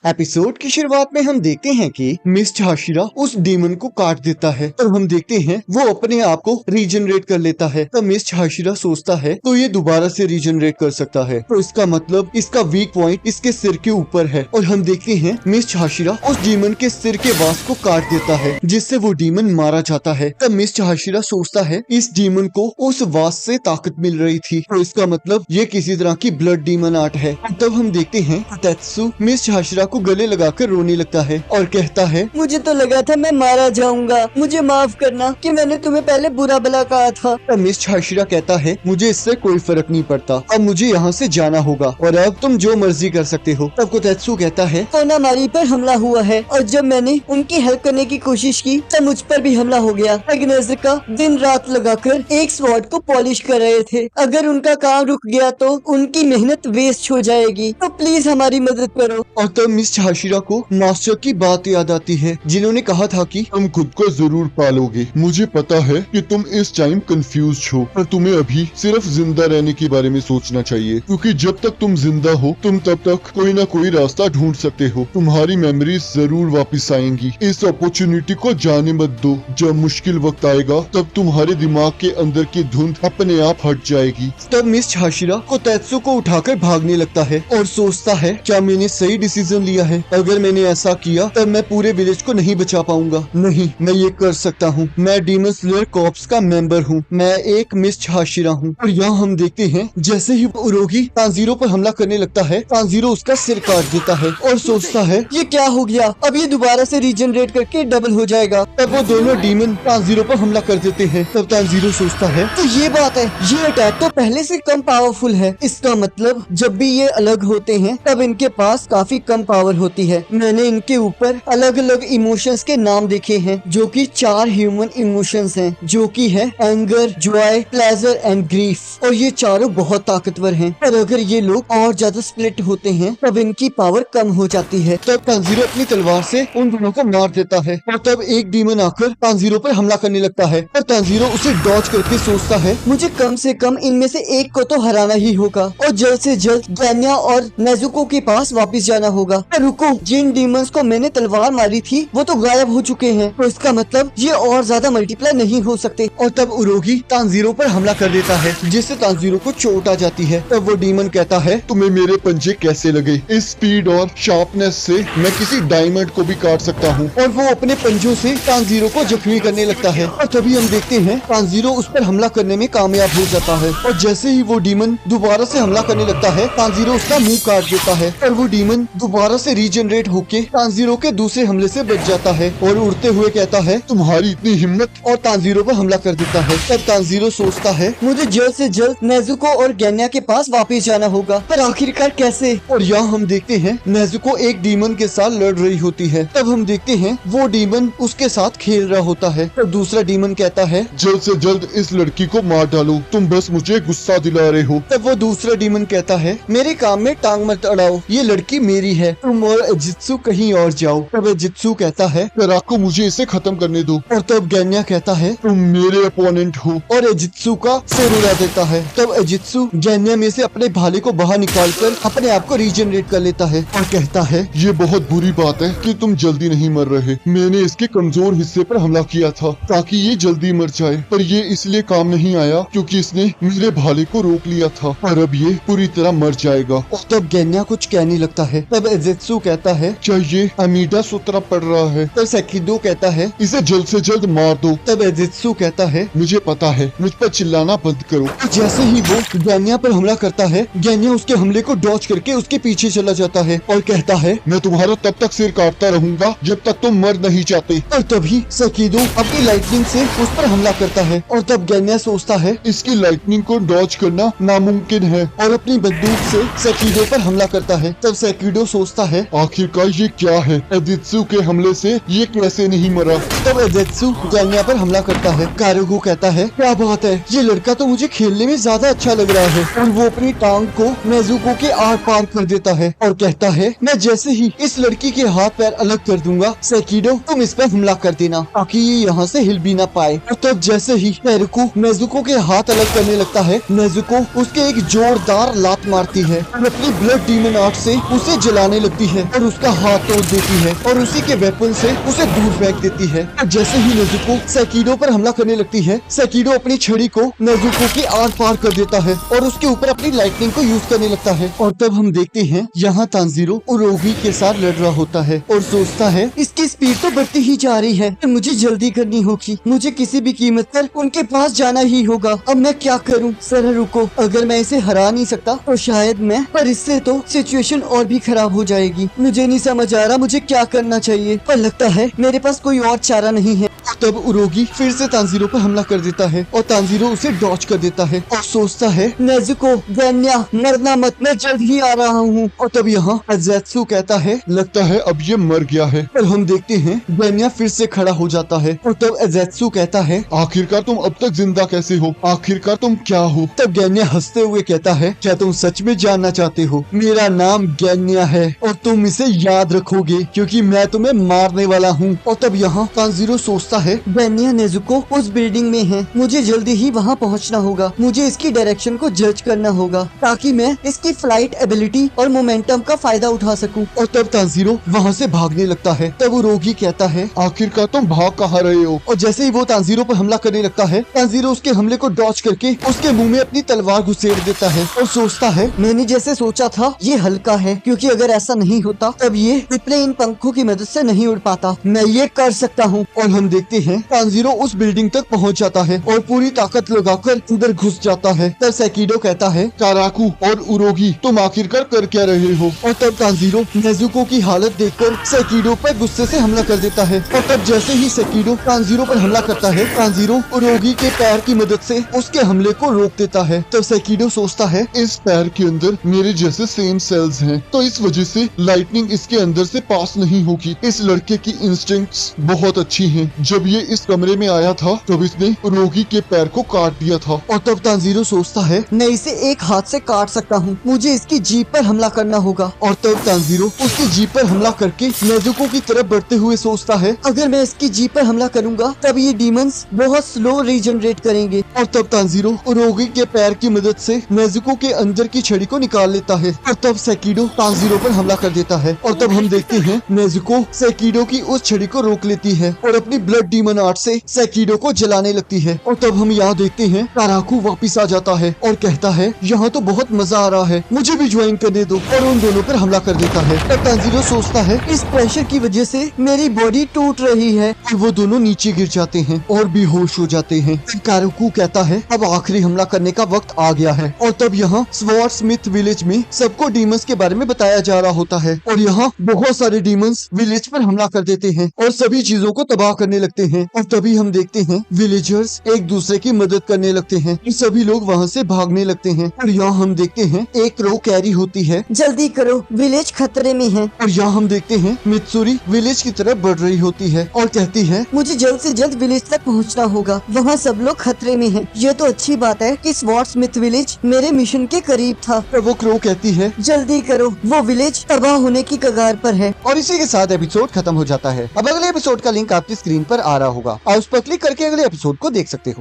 Episode की शुरुआत में हम देखते हैं कि मिस्टर हाशिरा उस डीमन को काट देता है और हम देखते हैं वो अपने आप को रीजनरेट कर लेता है। तो मिस्टर हाशिरा सोचता है तो ये दोबारा से रीजनरेट कर सकता है, तो इसका मतलब इसका वीक पॉइंट इसके सिर के ऊपर है। और हम देखते हैं मिस्टर हाशिरा उस डीमन के सिर के वास को काट देता है जिससे वो डीमन मारा जाता है। तब मिस्टर हाशिरा सोचता है इस डीमन को उस वास से ताकत मिल रही थी, तो इसका मतलब ये किसी तरह की ब्लड डीमन आर्ट है। तब हम देखते हैं तेत्सु मिस्टर हाशिरा को गले लगाकर रोने लगता है और कहता है मुझे तो लगा था मैं मारा जाऊंगा, मुझे माफ करना कि मैंने तुम्हें पहले बुरा भला कहा था। तब मिस्टर हाशिरा कहता है मुझे इससे कोई फर्क नहीं पड़ता, अब मुझे यहाँ से जाना होगा और अब तुम जो मर्जी कर सकते हो। तब कोतेत्सु कहता है कोनामारी पर हमला हुआ है और जब मैंने उनकी हेल्प करने की कोशिश की तब मुझ पर भी हमला हो गया। एग्नेजिका दिन रात लगाकर एक स्वॉर्ड को पॉलिश कर रहे थे, अगर उनका काम रुक गया तो उनकी मेहनत वेस्ट हो जाएगी, तो प्लीज हमारी मदद करो। और तब मिस्टर हाशिरा को मास्टर की बात याद आती है जिन्होंने कहा था कि तुम खुद को जरूर पालोगे। मुझे पता है कि तुम इस टाइम कंफ्यूज हो, पर तुम्हें अभी सिर्फ जिंदा रहने के बारे में सोचना चाहिए, क्योंकि जब तक तुम जिंदा हो तुम तब तक कोई ना कोई रास्ता ढूंढ सकते हो। तुम्हारी मेमोरीज जरूर वापस आएंगी। इस अपॉर्चुनिटी को जाने मत दो। जब मुश्किल वक्त आएगा तब तुम्हारे दिमाग के अंदर की धुंध अपने आप हट जाएगी। तब मिस्टर हाशिरा कोतेत्सु को उठाकर भागने लगता है और सोचता है क्या मैंने सही डिसीजन लिया है। अगर मैंने ऐसा किया तब मैं पूरे विलेज को नहीं बचा पाऊंगा। नहीं, मैं ये कर सकता हूँ। मैं डीमन स्लेयर कॉर्प्स का मेंबर हूँ, मैं एक मिस्टर हाशिरा हूँ। और यहाँ हम देखते हैं जैसे ही उरोगी तांजीरो पर हमला करने लगता है, तांजीरो उसका सिर काट देता है और सोचता है ये क्या हो गया, अब ये दोबारा से रीजनरेट करके डबल हो जाएगा। तब वो दोनों डीमन तांजीरो पर हमला कर देते हैं। तब तांजीरो सोचता है तो ये बात है, ये अटैक तो पहले से कम पावरफुल है, इसका मतलब जब भी ये अलग होते हैं तब इनके पास काफी कम पावर होती है। मैंने इनके ऊपर अलग अलग इमोशंस के नाम देखे हैं जो कि 4 ह्यूमन इमोशंस हैं, जो कि है anger, Joy, pleasure and grief. और ये चारों बहुत ताकतवर हैं, पर अगर ये लोग और ज्यादा स्प्लिट होते हैं तब इनकी पावर कम हो जाती है। तब तांजीरो अपनी तलवार से उन दोनों को मार देता है और तब एक डीमन आकर तांजीरो पर हमला करने लगता है और तांजीरो उसे डॉज करके सोचता है मुझे कम से कम इनमें से एक को तो हराना ही होगा और जल्द से जल्द गैन्या और नेजुको के पास वापस जाना होगा। पर रुको, जिन डीमंस को मैंने तलवार मारी थी वो तो गायब हो चुके हैं, तो इसका मतलब ये और ज्यादा मल्टीप्लाई नहीं हो सकते। और तब उरोगी तांजीरो पर हमला कर देता है जिससे तांजीरो को चोट आ जाती है। तब वो डीमन कहता है तुम्हें मेरे पंजे कैसे लगे? इस स्पीड और शार्पनेस से मैं किसी डायमंड को भी काट सकता हूँ। और वो अपने पंजों से तांजीरो को जख्मी करने लगता है और तभी हम देखते हैं तांजीरो उस पर हमला करने में कामयाब हो जाता है। और जैसे ही वो डीमन दोबारा से हमला करने लगता है तांजीरो उसका मुंह काट देता है और वो डीमन दोबारा से रीजनरेट होके तांजीरो के दूसरे हमले से बच जाता है और उड़ते हुए कहता है तुम्हारी इतनी हिम्मत, और तांजीरो पर हमला कर देता है। तब तांजीरो सोचता है मुझे जल्द से जल्द नेजुको और गैन्या के पास वापस जाना होगा, पर आखिरकार कैसे। और यहाँ हम देखते हैं नेजुको एक डीमन के साथ लड़ रही होती है। तब हम देखते हैं वो डीमन उसके साथ खेल रहा होता है। तब दूसरा डीमन कहता है जल्द से जल्द इस लड़की को मार डालो, तुम बस मुझे गुस्सा दिला रहे हो। तब वो दूसरा डीमन कहता है मेरे काम में टांग मत अड़ाओ, ये लड़की मेरी है, तुम और एजित्सु कहीं और जाओ। तब एजित्सु कहता है राको मुझे इसे खत्म करने दो। और तब गैन्या कहता है तुम मेरे अपोनेंट हो, और एजित्सु का सिर उड़ा देता है। तब एजित्सु गैन्या में से अपने भाले को बाहर निकालकर अपने आप को रीजनरेट कर लेता है और कहता है ये बहुत बुरी बात है कि तुम जल्दी नहीं मर रहे। मैंने इसके कमजोर हिस्से पर हमला किया था ताकि ये जल्दी मर जाए, पर ये इसलिए काम नहीं आया क्योंकि इसने मेरे भाले को रोक लिया था, और अब ये पूरी तरह मर जाएगा। और तब गैन्या कुछ कहने लगता है। तब एजित्सु कहता है क्या ये अमीडा सूत्रा पड़ रहा है? तब सेकिडो कहता है इसे जल्द से जल्द मार दो। तब एजित्सु कहता है मुझे पता है, मुझ पर चिल्लाना बंद करो। जैसे ही वो गैन्या पर हमला करता है गैन्या उसके हमले को डॉज करके उसके पीछे चला जाता है और कहता है मैं तुम्हारा तब तक सिर काटता रहूंगा जब तक तुम मर नहीं जाते। और तभी सेकिडो अपनी लाइटनिंग से उस पर हमला करता है और तब गैन्या सोचता है इसकी लाइटनिंग को डॉज करना नामुमकिन है और अपनी बंदूक से सेकिडो पर हमला करता है। तब सेकिडो सोचता है आखिरकार ये क्या है? एजित्सु के हमले से ये कैसे नहीं मरा? तब एजित्सु गैन्या पर हमला करता है। कारुगो कहता है क्या बात है, ये लड़का तो मुझे खेलने में ज्यादा अच्छा लग रहा है। और वो अपनी टांग को नेजुको के आर पार कर देता है और कहता है मैं जैसे ही इस लड़की के हाथ पैर अलग कर दूंगा सेकिडो तुम इस पर हमला कर देना ताकि ये यहाँ से हिल भी ना पाए। और तब जैसे ही कारुगो नेजुको के हाथ अलग करने लगता है नेजुको उसके एक जोरदार लात मारती है और अपनी ब्लड डीमन आर्ट से उसे जलाने लगती लगती है और उसका हाथ तोड़ देती है और उसी के वेपन से उसे दूर फेंक देती है। और जैसे ही नेजुको सेकिडो पर हमला करने लगती है, सेकिडो अपनी छड़ी को नेजुको की आर पार कर देता है और उसके ऊपर अपनी लाइटनिंग को यूज करने लगता है। और तब हम देखते हैं यहाँ तांजीरो उरोगी के साथ लड़ रहा होता है और सोचता है इसकी स्पीड तो बढ़ती ही जा रही है, मुझे जल्दी करनी होगी, मुझे किसी भी कीमत पर उनके पास जाना ही होगा। अब मैं क्या करूं? सर रुको, अगर मैं इसे हरा नहीं सकता तो शायद मैं, पर इससे तो सिचुएशन और भी खराब हो जाएगी। मुझे नहीं समझ आ रहा मुझे क्या करना चाहिए, पर लगता है मेरे पास कोई और चारा नहीं है। तब उरोगी फिर से तांजीरो पर हमला कर देता है और तांजीरो उसे डॉच कर देता है और सोचता है नेजुको, गैन्या, मरना मत, मैं जल्द ही आ रहा हूँ। और तब यहाँ अजेत्सु कहता है लगता है अब ये मर गया है। पर हम देखते हैं गैन्या फिर से खड़ा हो जाता है और तब अजेत्सु कहता है आखिरकार तुम अब तक जिंदा कैसे हो? आखिरकार तुम क्या हो? तब गैन्या हंसते हुए कहता है क्या तुम सच में जानना चाहते हो? मेरा नाम गैन्या है और तुम इसे याद रखोगे क्योंकि मैं तुम्हें मारने वाला हूँ। और तब यहाँ तांजीरो सोचता है गैन्या नेजुको उस बिल्डिंग में है, मुझे जल्दी ही वहाँ पहुँचना होगा। मुझे इसकी डायरेक्शन को जज करना होगा ताकि मैं इसकी फ्लाइट एबिलिटी और मोमेंटम का फायदा उठा सकूं। और तब तांजीरो वहाँ से भागने लगता है। तब उरोगी कहता है आखिरकार तुम भाग कहाँ रहे हो? और जैसे ही वो तांजीरो पर हमला करने लगता है, तांजीरो उसके हमले को डॉच करके उसके मुंह में अपनी तलवार घुसेड़ देता है और सोचता है मैंने जैसे सोचा था ये हल्का है, क्योंकि अगर ऐसा नहीं होता तब ये अपने इन पंखों की मदद से नहीं उड़ पाता। मैं ये कर सकता हूँ। और हम देखते हैं तांजीरो उस बिल्डिंग तक पहुँच जाता है और पूरी ताकत लगाकर अंदर घुस जाता है। तब सेकिडो कहता है काराकू और उरोगी तुम आखिरकार कर क्या रहे हो? और तब तांजीरो नेजुको की हालत देखकर सेकिडो पर गुस्से से हमला कर देता है। और तब जैसे ही सेकिडो तांजीरो पर हमला करता है, तांजीरो उरोगी के पैर की मदद से उसके हमले को रोक देता है। तब सेकिडो सोचता है इस पैर के अंदर मेरे जैसे सेम सेल्स हैं, तो इस वजह से लाइटनिंग इसके अंदर से पास नहीं होगी। इस लड़के की इंस्टिंक्ट्स बहुत अच्छी हैं। जब ये इस कमरे में आया था तब इसने उरोगी के पैर को काट दिया था। और तब तांजीरो सोचता है मैं इसे एक हाथ से काट सकता हूँ, मुझे इसकी जीप पर हमला करना होगा। और तब तांजीरो उसकी जीप पर हमला करके नेजुको की तरफ बढ़ते हुए सोचता है अगर मैं इसकी जीप पर हमला करूंगा तब ये डीमंस बहुत स्लो रीजनरेट करेंगे। और तब तांजीरो उरोगी के पैर की मदद से नेजुको के अंदर की छड़ी को निकाल लेता है। और तब सेकिडो तांजीरो पर हमला कर देता है। और तब हम देखते हैं नेजुको सेकिडो की उस छड़ी को रोक लेती है और अपनी ब्लड डीमन आर्ट से सेकिडो को जलाने लगती है। और तब हम यहाँ देखते हैं काराकू वापिस आ जाता है और कहता है यहाँ तो बहुत मजा आ रहा है, मुझे भी ज्वाइन करने दो, और उन दोनों पर हमला कर देता है। तब तांजीरो सोचता है इस प्रेशर की वजह से मेरी बॉडी टूट रही है। और वो दोनों नीचे गिर जाते हैं और बेहोश हो जाते हैं। तब काराकू कहता है अब आखिरी हमला करने का वक्त आ गया है। और तब यहाँ स्वॉर्डस्मिथ विलेज में सबको डीमंस के बारे में बताया जा रहा होता है और यहाँ बहुत सारे डीमंस विलेज पर हमला कर देते हैं और सभी चीजों को तबाह करने लगते हैं। और तभी हम देखते हैं विलेजर्स एक दूसरे की मदद करने लगते हैं, सभी लोग वहाँ से भागने लगते हैं। और यहाँ हम देखते हैं एक रो कैरी होती है, जल्दी करो विलेज खतरे में है। और यहाँ हम देखते हैं मित्सुरी विलेज की तरफ बढ़ रही होती है और कहती है मुझे जल्द से जल्द विलेज तक पहुँचना होगा, वहाँ सब लोग खतरे में हैं। ये तो अच्छी बात है कि स्वॉर्डस्मिथ विलेज मेरे मिशन के करीब था। और वो क्रो कहती है जल्दी करो, वो विलेज तबाह होने की कगार पर है। और इसी के साथ एपिसोड खत्म हो जाता है। अब अगले एपिसोड का लिंक आपकी स्क्रीन पर आ रहा होगा, आप उस पर क्लिक करके अगले एपिसोड को देख सकते हो।